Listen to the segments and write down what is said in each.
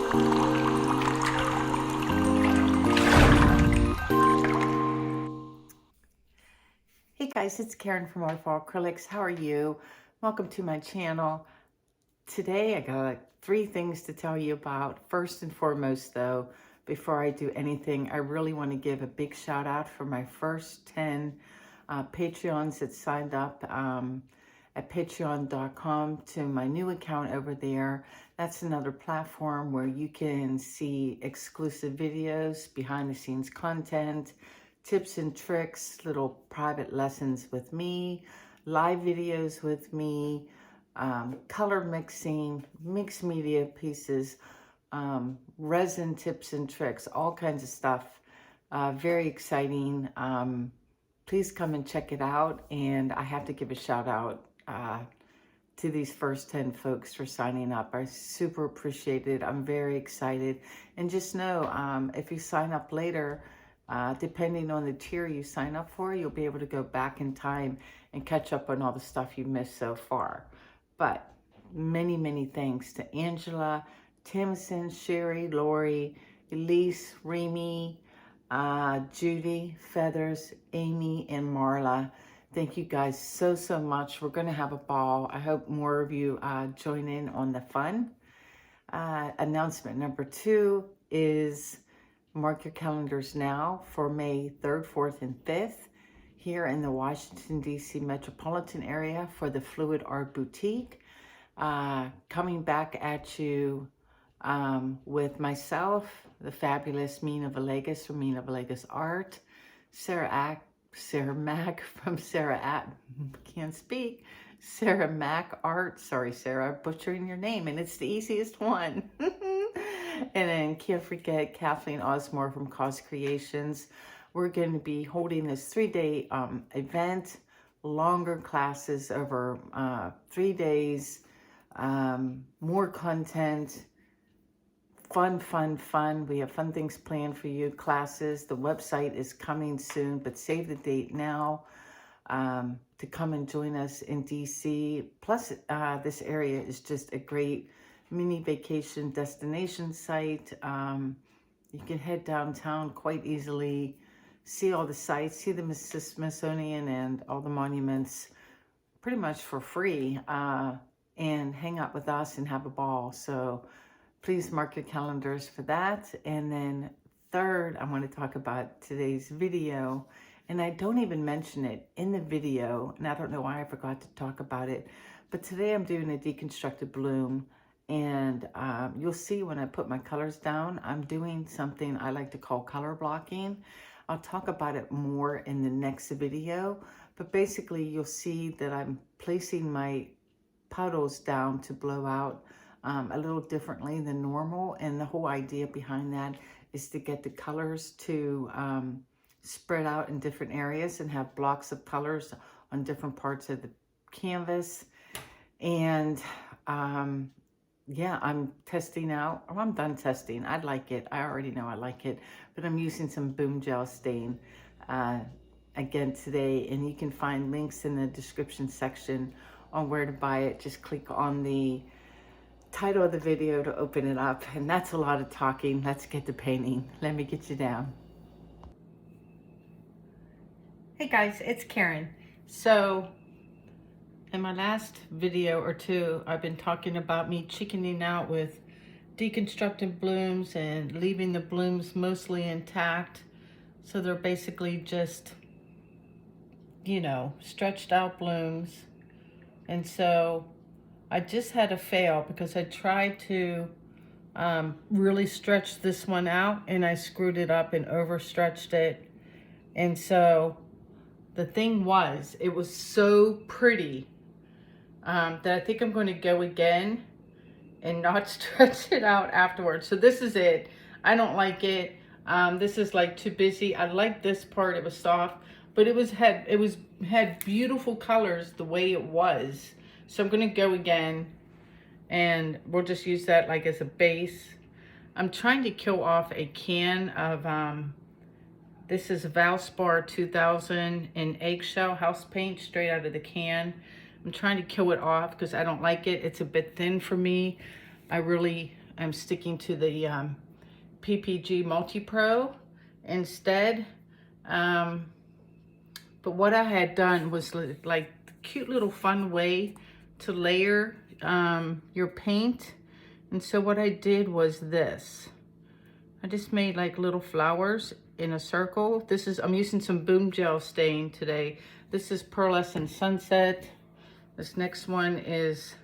Hey guys, it's Karen from Waterfall Acrylics. How are you? Welcome to my channel. Today I got 3 things to tell you about. First and foremost though, before I do anything, I really want to give a big shout out for my first 10 Patreons that signed up at patreon.com to my new account over there. That's another platform where you can see exclusive videos, behind the scenes content, tips and tricks, little private lessons with me, live videos with me, color mixing, mixed media pieces, resin tips and tricks, all kinds of stuff. Very exciting. Please come and check it out. And I have to give a shout out to these first 10 folks for signing up. I super appreciate it. I'm very excited. And just know, if you sign up later, depending on the tier you sign up for, you'll be able to go back in time and catch up on all the stuff you missed so far. But many, many thanks to Angela, Timson, Sherry, Lori, Elise, Remy, Judy, Feathers, Amy, and Marla. Thank you guys so, so much. We're going to have a ball. I hope more of you join in on the fun. Announcement number 2 is mark your calendars now for May 3rd, 4th, and 5th here in the Washington, D.C. metropolitan area for the Fluid Art Boutique. Coming back at you with myself, the fabulous Mina Villegas from Mina Villegas Art, Sarah Mack from Sarah Mack Art. Sorry, Sarah, butchering your name, and it's the easiest one. And then can't forget Kathleen Osmore from Cause Creations. We're going to be holding this 3-day event, longer classes over 3 days, more content, fun. We have fun things planned for you, classes. The website is coming soon, but save the date now to come and join us in DC. Plus, this area is just a great mini vacation destination site. You can head downtown quite easily, see all the sites, see the Smithsonian and all the monuments pretty much for free, and hang out with us and have a ball. So please mark your calendars for that. And then third, I want to talk about today's video, and I don't even mention it in the video, and I don't know why I forgot to talk about it, but today I'm doing a deconstructed bloom. And you'll see when I put my colors down, I'm doing something I like to call color blocking. I'll talk about it more in the next video, but basically you'll see that I'm placing my puddles down to blow out a little differently than normal. And the whole idea behind that is to get the colors to spread out in different areas and have blocks of colors on different parts of the canvas. And yeah, I'm testing out. Oh, I'm done testing. I like it. I already know I like it. But I'm using some Boom Gel stain again today. And you can find links in the description section on where to buy it. Just click on the title of the video to open it up. And that's a lot of talking. Let's get to painting. Let me get you down. Hey guys, it's Karen. So in my last video or two, I've been talking about me chickening out with deconstructed blooms and leaving the blooms mostly intact. So they're basically just, you know, stretched out blooms. And so I just had a fail because I tried to really stretch this one out and I screwed it up and overstretched it. And so the thing was, it was so pretty that I think I'm going to go again and not stretch it out afterwards. So this is it. I don't like it. This is like too busy. I like this part. It was soft, but it had beautiful colors the way it was. So I'm going to go again and we'll just use that like as a base. I'm trying to kill off a can of this is Valspar 2000 in Eggshell house paint, straight out of the can. I'm trying to kill it off because I don't like it. It's a bit thin for me. I really I'm sticking to the PPG Multi-Pro instead. But what I had done was like a cute little fun way to layer your paint. And so what I did was this. I just made like little flowers in a circle. I'm using some Boom Gel stain today. This is Pearlescent Sunset. This next one is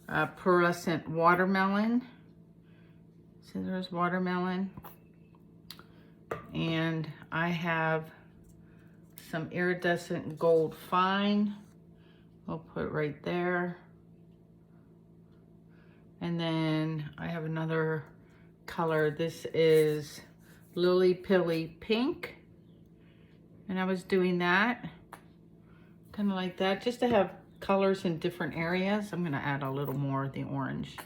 Pearlescent Watermelon. So there's watermelon. And I have some iridescent gold fine. I'll put right there. And then I have another color. This is Lily Pilly Pink. And I was doing that, kind of like that, just to have colors in different areas. I'm gonna add a little more of the orange.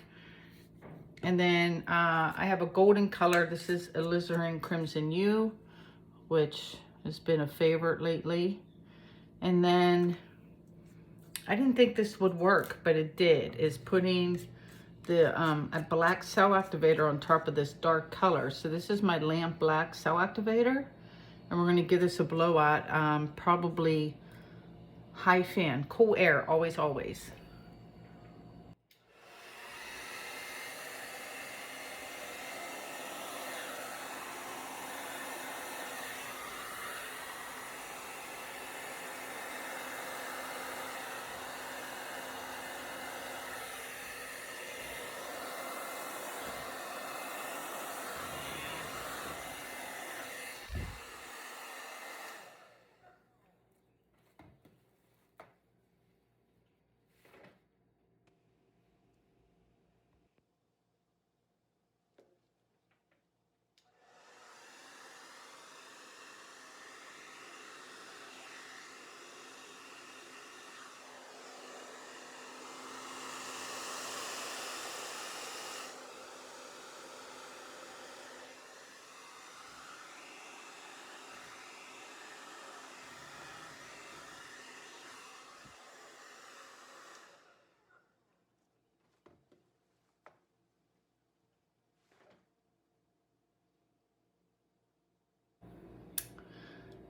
And then I have a golden color. This is Alizarin Crimson U, which has been a favorite lately. And then I didn't think this would work, but it did, is putting the a black cell activator on top of this dark color. So this is my lamp black cell activator, and we're gonna give this a blowout, probably high fan, cool air, always, always.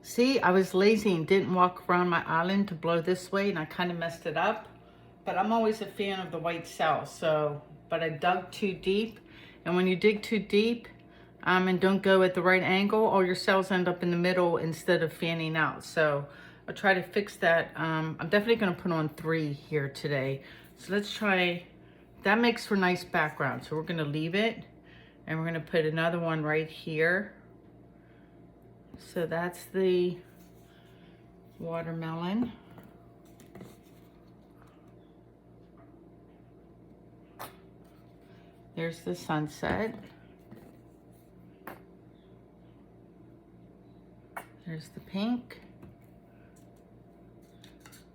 See, I was lazy and didn't walk around my island to blow this way, and I kind of messed it up. But I'm always a fan of the white cell, but I dug too deep. And when you dig too deep and don't go at the right angle, all your cells end up in the middle instead of fanning out. So I'll try to fix that. I'm definitely gonna put on 3 here today. So let's try, that makes for nice background. So we're gonna leave it, and we're gonna put another one right here. So that's the watermelon. There's the sunset. There's the pink.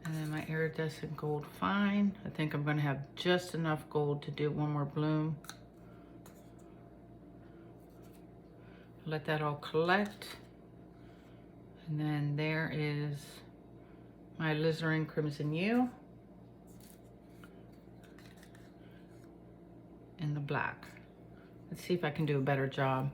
And then my iridescent gold fine. I think I'm gonna have just enough gold to do one more bloom. Let that all collect. And then there is my Alizarin Crimson U and the black. Let's see if I can do a better job.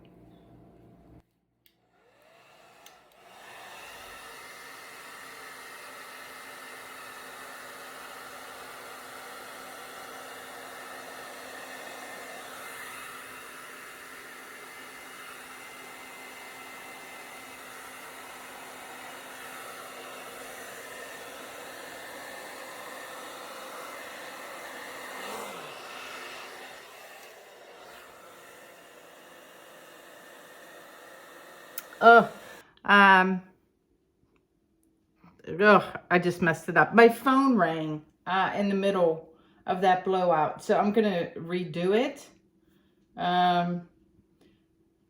Oh, I just messed it up. My phone rang in the middle of that blowout, so I'm gonna redo it. I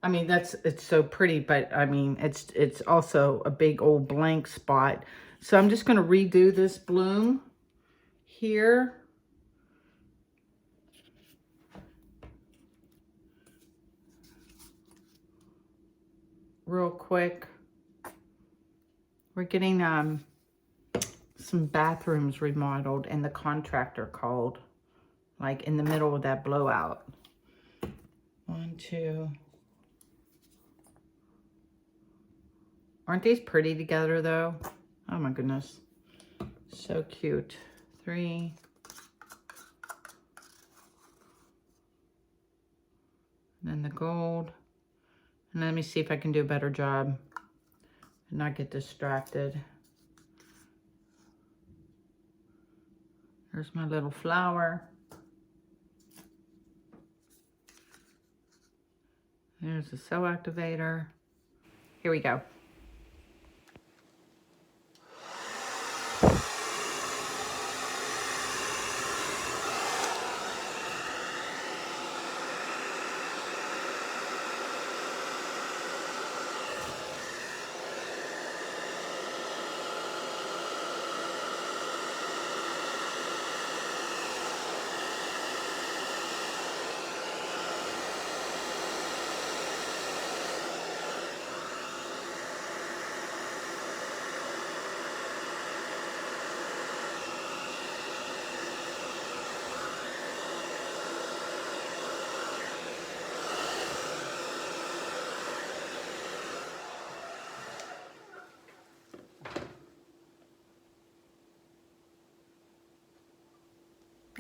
mean, it's so pretty, but I mean, it's also a big old blank spot. So I'm just gonna redo this bloom here. Real quick. We're getting some bathrooms remodeled, and the contractor called like in the middle of that blowout. onto, aren't these pretty together though? Oh my goodness, so cute. 3, and then the gold. And let me see if I can do a better job and not get distracted. There's my little flower. There's the sew activator. Here we go.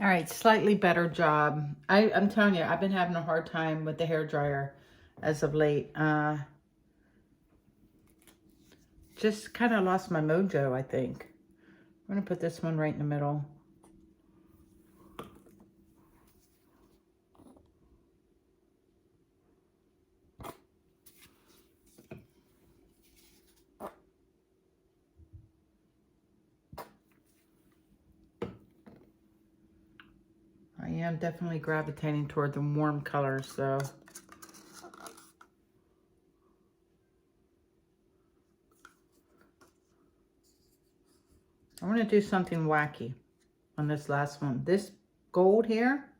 All right, slightly better job. I'm telling you, I've been having a hard time with the hairdryer as of late. Just kind of lost my mojo, I think. I'm going to put this one right in the middle. I am definitely gravitating toward the warm colors, though. I want to do something wacky on this last one. This gold here,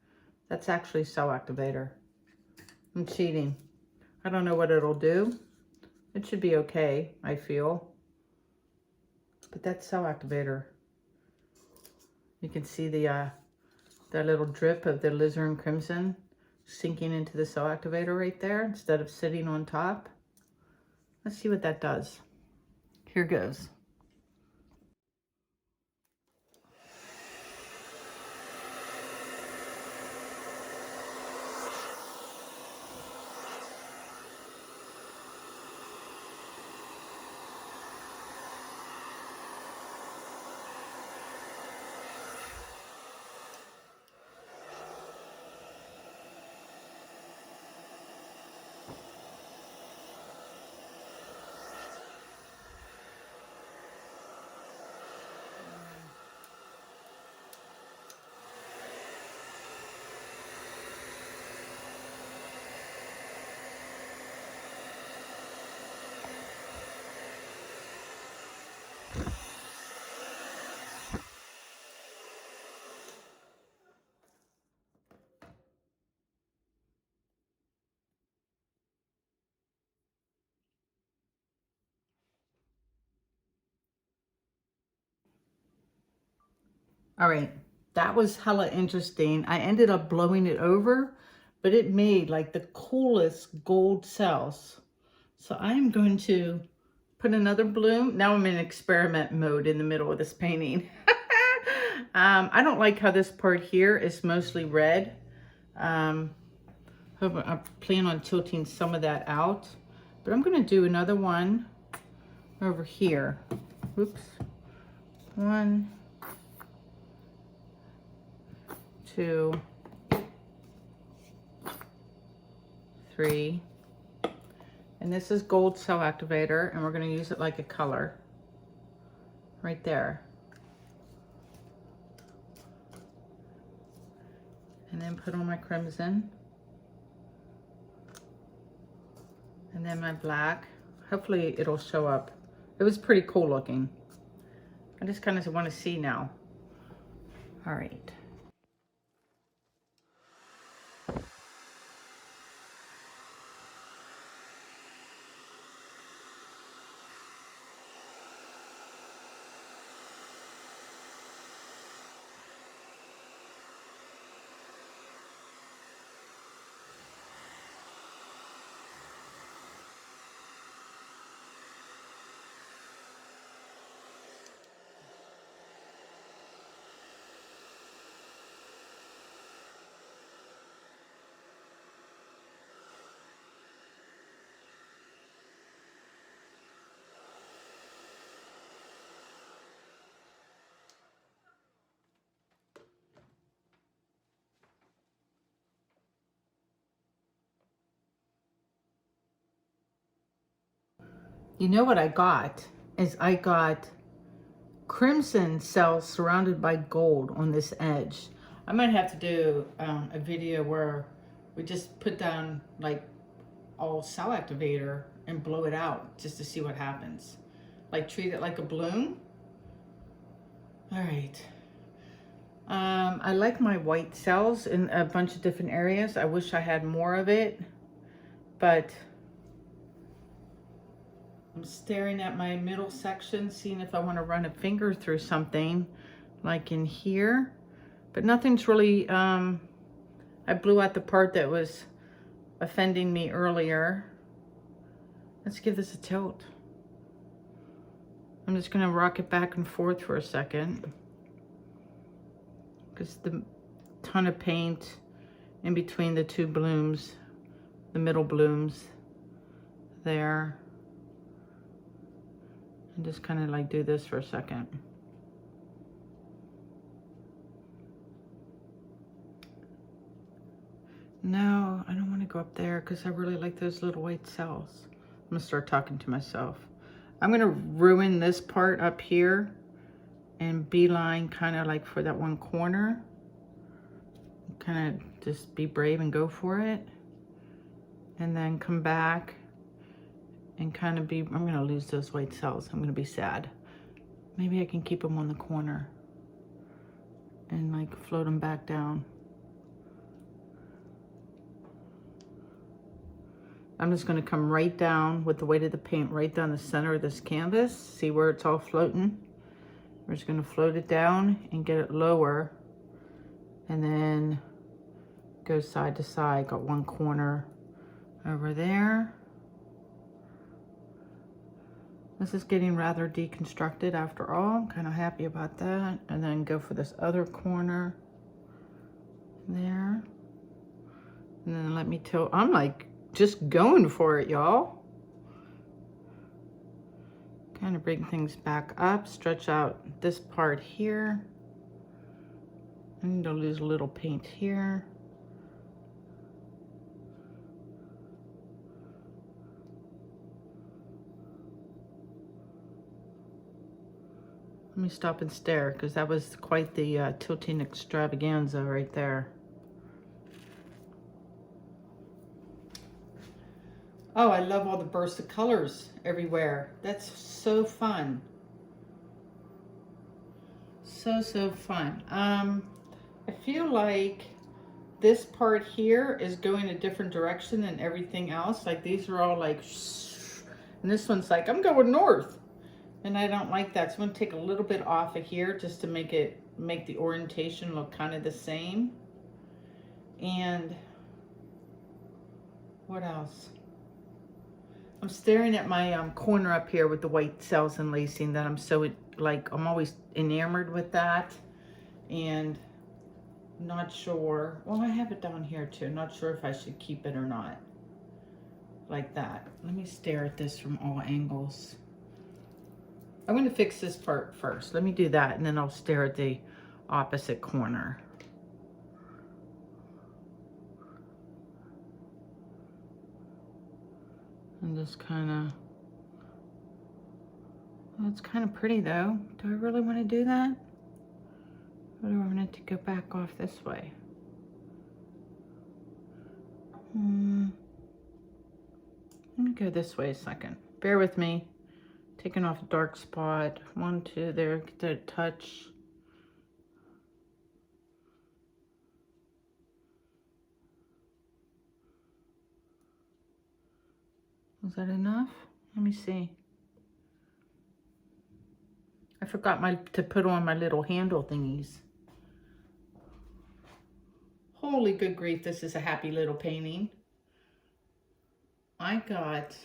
that's actually sew activator. I'm cheating. I don't know what it'll do. It should be okay, I feel. But that's sew activator. You can see the that little drip of the alizarin crimson sinking into the sew activator right there instead of sitting on top. Let's see what that does. Here goes. All right, that was hella interesting. I ended up blowing it over, but it made like the coolest gold cells. So I am going to put another bloom. Now I'm in experiment mode in the middle of this painting. I don't like how this part here is mostly red. I plan on tilting some of that out, but I'm gonna do another one over here. Oops. 1, 2, 3. And this is gold sew activator, and we're going to use it like a color right there. And then put on my crimson. And then my black. Hopefully it'll show up. It was pretty cool looking. I just kind of want to see now. All right. You know what I got is I got crimson cells surrounded by gold on this edge. I might have to do a video where we just put down like all cell activator and blow it out just to see what happens. Like treat it like a bloom. All right. I like my white cells in a bunch of different areas. I wish I had more of it, but I'm staring at my middle section, seeing if I want to run a finger through something like in here, but nothing's really, I blew out the part that was offending me earlier. Let's give this a tilt. I'm just going to rock it back and forth for a second, because the ton of paint in between the two blooms, the middle blooms there. And just kind of like do this for a second. No, I don't want to go up there because I really like those little white cells. I'm going to start talking to myself. I'm going to ruin this part up here and beeline kind of like for that one corner. Kind of just be brave and go for it. And then come back and kind of be, I'm going to lose those white cells. I'm going to be sad. Maybe I can keep them on the corner and like float them back down. I'm just going to come right down with the weight of the paint right down the center of this canvas. See where it's all floating? We're just going to float it down and get it lower, and then go side to side. Got one corner over there. This is getting rather deconstructed after all. I'm kind of happy about that. And then go for this other corner there. And then let me tilt. I'm like just going for it, y'all. Kind of bring things back up, stretch out this part here. I need to lose a little paint here. Let me stop and stare, because that was quite the tilting extravaganza right there. Oh, I love all the bursts of colors everywhere. That's so fun. So fun. I feel like this part here is going a different direction than everything else. Like these are all like, and this one's like, I'm going north. And I don't like that. So I'm going to take a little bit off of here just to make the orientation look kind of the same. And what else? I'm staring at my corner up here with the white cells and lacing that I'm so, like, I'm always enamored with that. And not sure, well, I have it down here too. Not sure if I should keep it or not. Like that. Let me stare at this from all angles. I'm going to fix this part first. Let me do that, and then I'll stare at the opposite corner. And just kind of, well, it's kind of pretty though. Do I really want to do that? Or do I want it to go back off this way? Let me go this way a second. Bear with me. Taking off a dark spot. 1, 2, there, get that touch. Is that enough? Let me see. I forgot to put on my little handle thingies. Holy good grief, this is a happy little painting. I got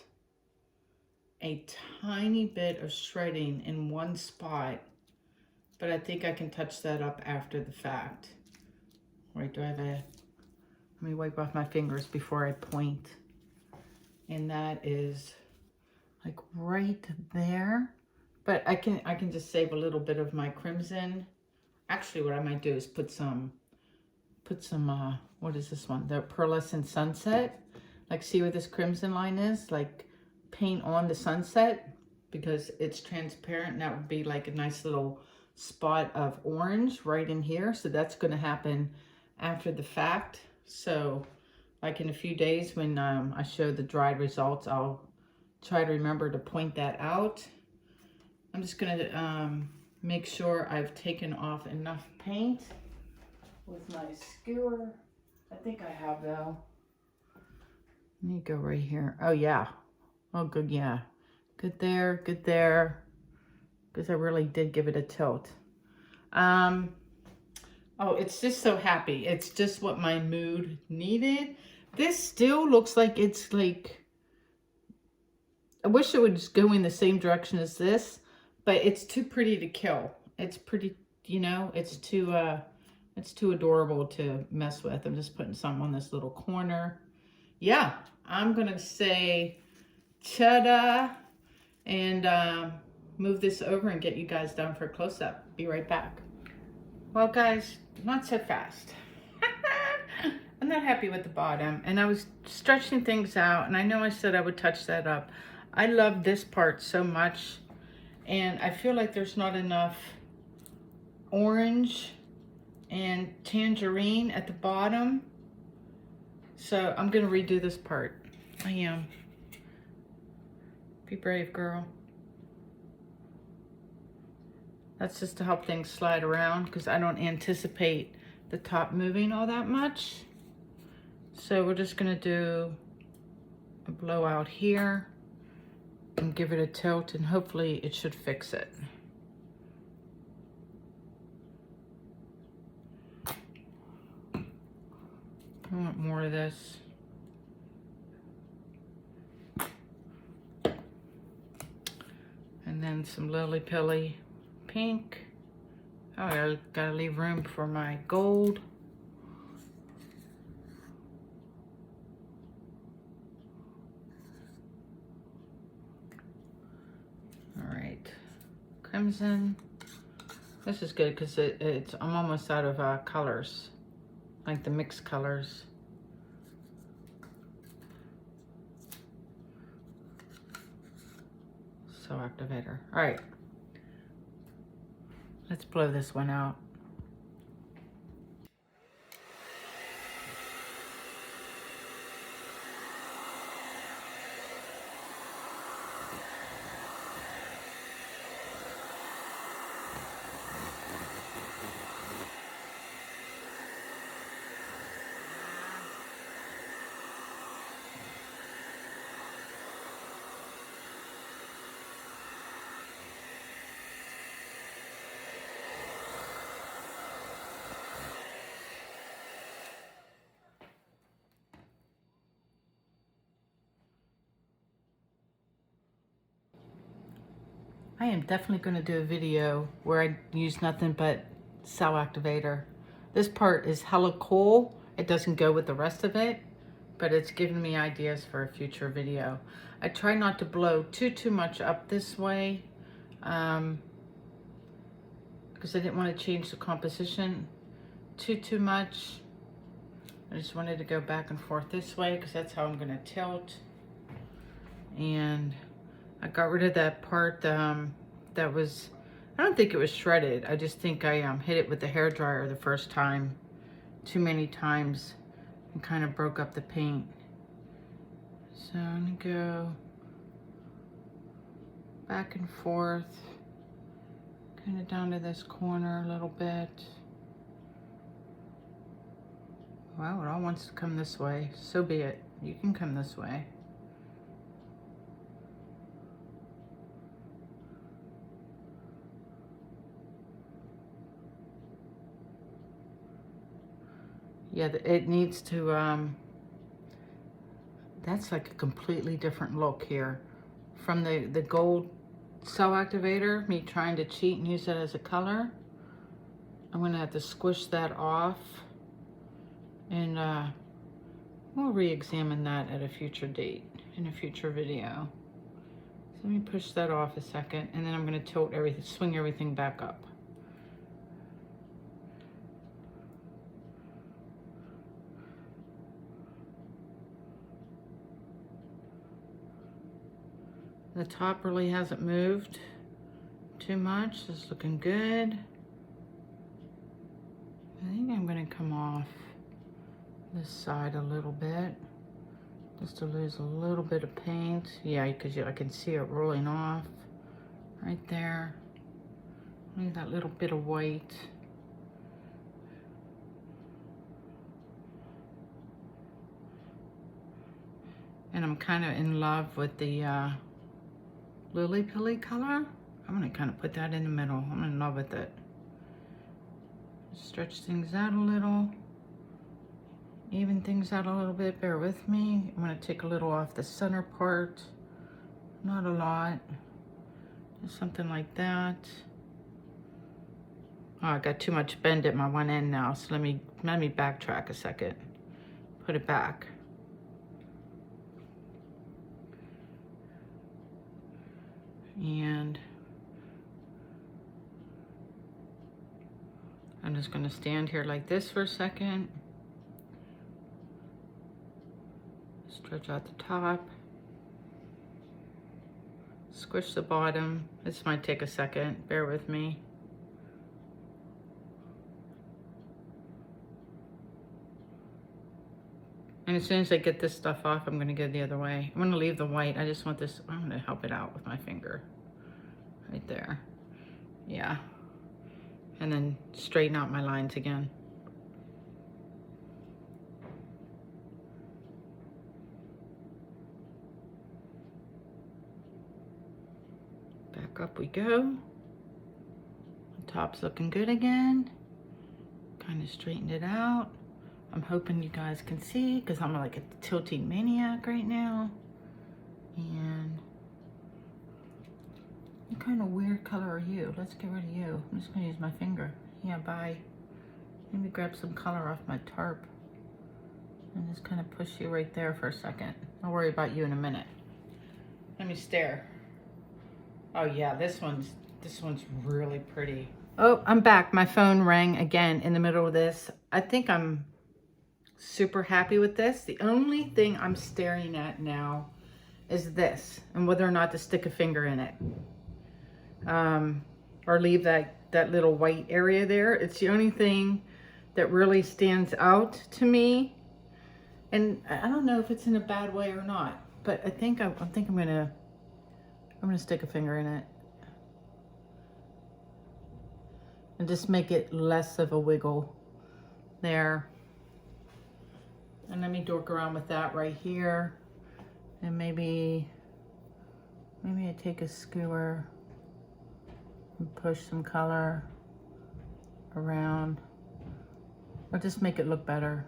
a tiny bit of shredding in one spot, but I think I can touch that up after the fact. Wait, do I have a, let me wipe off my fingers before I point. And that is like right there. But I can just save a little bit of my crimson. Actually, what I might do is put some, what is this one? The Pearlescent Sunset. Like, see where this crimson line is? Like, paint on the sunset because it's transparent, and that would be like a nice little spot of orange right in here. So that's going to happen after the fact. So like in a few days when I show the dried results, I'll try to remember to point that out. I'm just going to make sure I've taken off enough paint with my skewer. I think I have though. Let me go right here. Oh yeah. Oh good, yeah. Good there, good there. Because I really did give it a tilt. Oh, it's just so happy. It's just what my mood needed. This still looks like it's like, I wish it would just go in the same direction as this, but it's too pretty to kill. It's pretty, you know, it's too adorable to mess with. I'm just putting some on this little corner. Yeah, I'm gonna say ta-da and move this over and get you guys down for a close-up. Be right back. Well guys, not so fast. I'm not happy with the bottom, and I was stretching things out, and I know I said I would touch that up. I love this part so much, and I feel like there's not enough orange and tangerine at the bottom. So I'm gonna redo this part. I am. Be brave, girl. That's just to help things slide around because I don't anticipate the top moving all that much. So we're just gonna do a blowout here and give it a tilt, and hopefully it should fix it. I want more of this. And then some Lily Pilly pink. Oh, I gotta leave room for my gold. All right, crimson. This is good because I'm almost out of colors, like the mixed colors. So activator. All right, let's blow this one out. I am definitely going to do a video where I use nothing but cell activator. This part is hella cool. It doesn't go with the rest of it, but it's giving me ideas for a future video. I try not to blow too much up this way because I didn't want to change the composition too much. I just wanted to go back and forth this way because that's how I'm going to tilt. And I got rid of that part that was, I don't think it was shredded. I just think I hit it with the hairdryer the first time too many times and kind of broke up the paint. So I'm gonna go back and forth, kind of down to this corner a little bit. Well, it all wants to come this way. So be it. You can come this way. Yeah, it needs to, that's like a completely different look here. From the gold cell activator, me trying to cheat and use it as a color. I'm gonna have to squish that off, and we'll re-examine that at a future date, in a future video. So let me push that off a second, and then I'm gonna tilt everything, swing everything back up. The top really hasn't moved too much. It's looking good. I think I'm gonna come off this side a little bit, just to lose a little bit of paint. Yeah, because I can see it rolling off right there. Leave that little bit of white. And I'm kind of in love with the Lily Pilly color. I'm gonna kind of put that in the middle. I'm in love with it. Stretch things out a little. Even things out a little bit, bear with me. I'm gonna take a little off the center part. Not a lot. Just something like that. Oh, I got too much bend at my one end now, so let me backtrack a second. Put it back. And I'm just gonna stand here like this for a second. Stretch out the top. Squish the bottom. This might take a second, bear with me. And as soon as I get this stuff off, I'm gonna go the other way. I'm gonna leave the white. I just want this, I'm gonna help it out with my finger. Right there. Yeah. And then straighten out my lines again. Back up we go. The top's looking good again. Kind of straightened it out. I'm hoping you guys can see because I'm like a tilting maniac right now. And what kind of weird color are you? Let's get rid of you. I'm just gonna use my finger. Yeah, bye. Let me grab some color off my tarp and just kind of push you right there for a second. I'll worry about you in a minute. Let me stare. Oh yeah, this one's really pretty. Oh, I'm back. My phone rang again in the middle of this. I think I'm super happy with this. The only thing I'm staring at now is this and whether or not to stick a finger in it. Or leave that little white area there. It's the only thing that really stands out to me. And I don't know if it's in a bad way or not, but I think I'm gonna stick a finger in it. And just make it less of a wiggle there. And let me dork around with that right here. And maybe I take a skewer and push some color around, or just make it look better.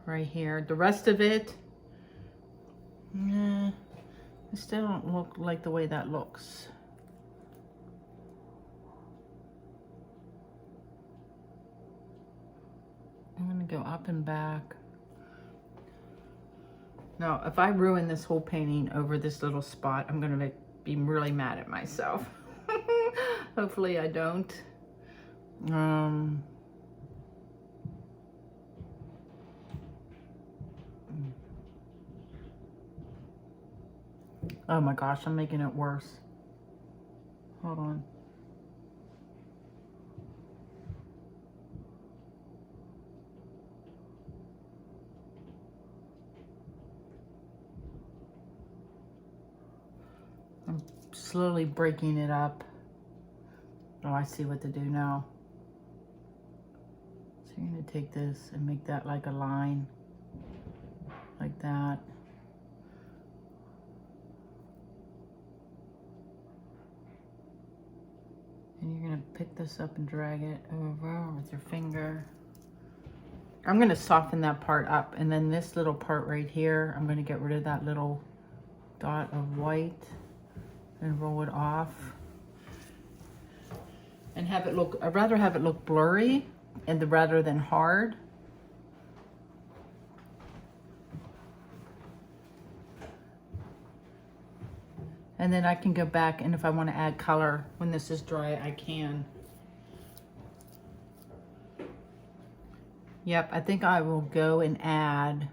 Right here. The rest of it, I still don't look like the way that looks. I'm gonna go up and back. Now, if I ruin this whole painting over this little spot, I'm gonna be really mad at myself. Hopefully I don't. Oh my gosh, I'm making it worse. Hold on. I'm slowly breaking it up. Oh, I see what to do now. So you're gonna take this and make that like a line, like that. And you're gonna pick this up and drag it over with your finger. I'm gonna soften that part up, and then this little part right here, I'm gonna get rid of that little dot of white and roll it off. And have it look, I'd rather have it look blurry and rather than hard. And then I can go back, and if I want to add color when this is dry, I can. Yep, I think I will go and add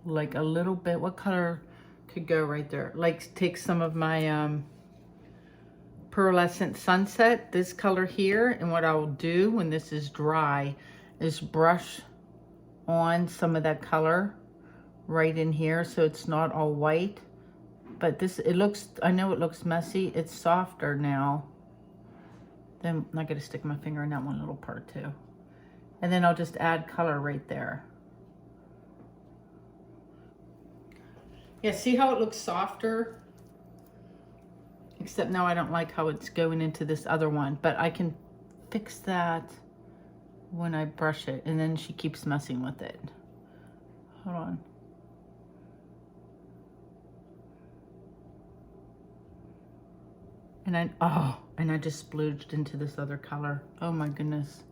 like a little bit. What color could go right there? Like take some of my Pearlescent Sunset, this color here, and what I will do when this is dry is brush on some of that color right in here so it's not all white. But this, it looks, I know it looks messy, it's softer now. Then I'm gonna stick my finger in that one little part too. And then I'll just add color right there. Yeah, see how it looks softer? Except now I don't like how it's going into this other one, but I can fix that when I brush it, and then she keeps messing with it. Hold on. And I just splooged into this other color. Oh my goodness.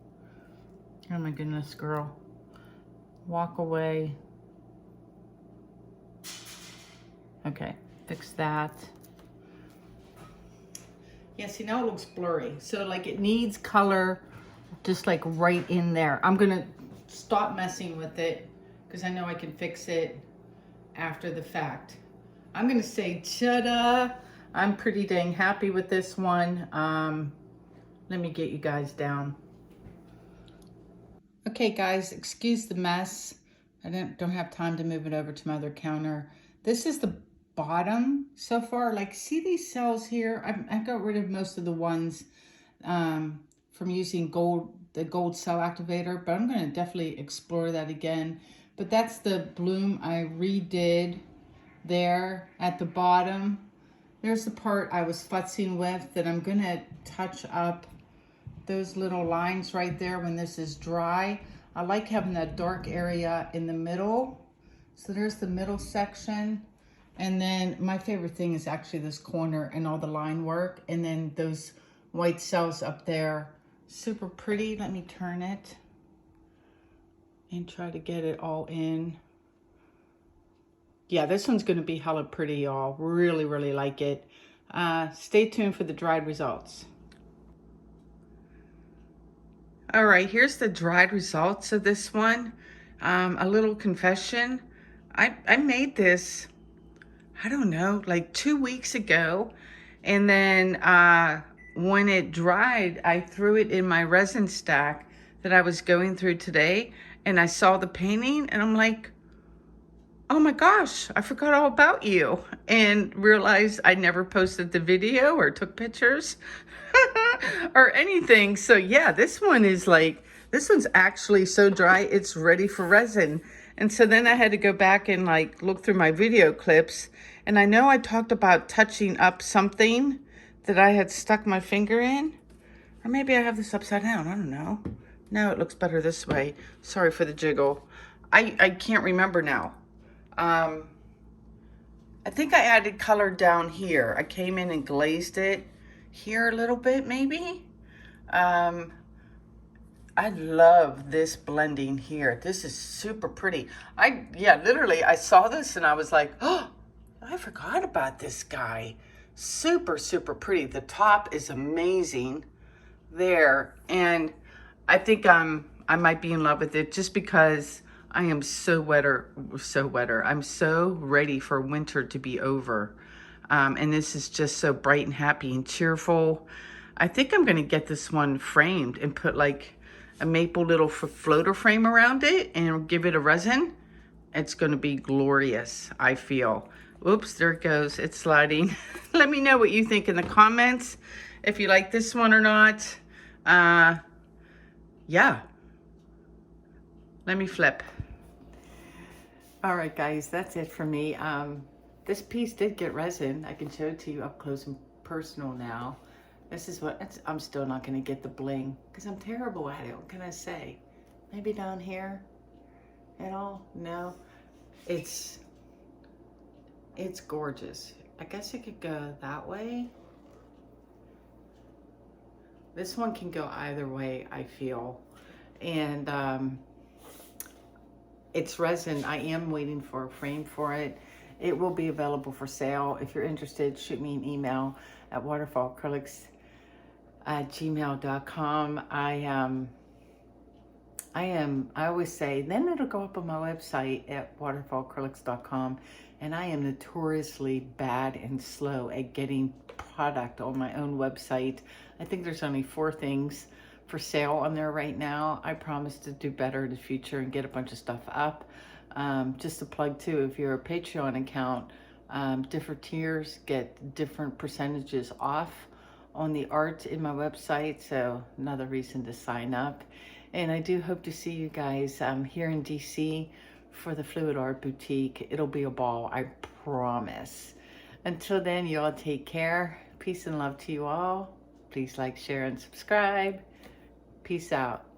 Oh my goodness, girl. Walk away. Okay, fix that. Yeah, see now it looks blurry. So like it needs color just like right in there. I'm gonna stop messing with it because I know I can fix it after the fact. I'm gonna say ta-da. I'm pretty dang happy with this one. Let me get you guys down. Okay guys, excuse the mess. I don't have time to move it over to my other counter. This is the bottom so far. Like, see these cells here? I got rid of most of the ones from using the gold cell activator, but I'm going to definitely explore that again. But that's the bloom I redid there at the bottom. There's the part I was futzing with that I'm going to touch up those little lines right there when this is dry. I like having that dark area in the middle. So there's the middle section. And then my favorite thing is actually this corner and all the line work. And then those white cells up there. Super pretty. Let me turn it and try to get it all in. Yeah, this one's going to be hella pretty, y'all. Really, really like it. Stay tuned for the dried results. All right, here's the dried results of this one. A little confession. I made this, I don't know, like 2 weeks ago. And then when it dried, I threw it in my resin stack that I was going through today. And I saw the painting and I'm like, oh my gosh, I forgot all about you. And realized I never posted the video or took pictures or anything. So yeah, this one's actually so dry, it's ready for resin. And so then I had to go back and like look through my video clips. And I know I talked about touching up something that I had stuck my finger in. Or maybe I have this upside down, I don't know. No, it looks better this way. Sorry for the jiggle. I can't remember now. I think I added color down here. I came in and glazed it here a little bit, maybe. I love this blending here. This is super pretty. Literally, I saw this and I was like, oh, I forgot about this guy. Super, super pretty. The top is amazing there. And I think I might be in love with it just because I am so wetter. I'm so ready for winter to be over. And this is just so bright and happy and cheerful. I think I'm gonna get this one framed and put like a maple little floater frame around it and give it a resin. It's gonna be glorious, I feel. Oops, there it goes, it's sliding. Let me know what you think in the comments, if you like this one or not. Yeah, let me flip. All right, guys, that's it for me. This piece did get resin. I can show it to you up close and personal now. This is I'm still not gonna get the bling because I'm terrible at it. What can I say? Maybe down here at all? No, it's gorgeous. I guess it could go that way. This one can go either way, I feel. And it's resin. I am waiting for a frame for it. It will be available for sale. If you're interested, shoot me an email at waterfallacrylics@gmail.com. I always say, then it'll go up on my website at waterfallacrylics.com, and I am notoriously bad and slow at getting product on my own website. I think there's only 4 things for sale on there right now. I promise to do better in the future and get a bunch of stuff up. Just a plug too, if you're a Patreon account, different tiers get different percentages off on the art in my website, so another reason to sign up. And I do hope to see you guys here in DC for the Fluid Art Boutique. It'll be a ball, I promise. Until then, you all take care. Peace and love to you all. Please like, share, and subscribe. Peace out.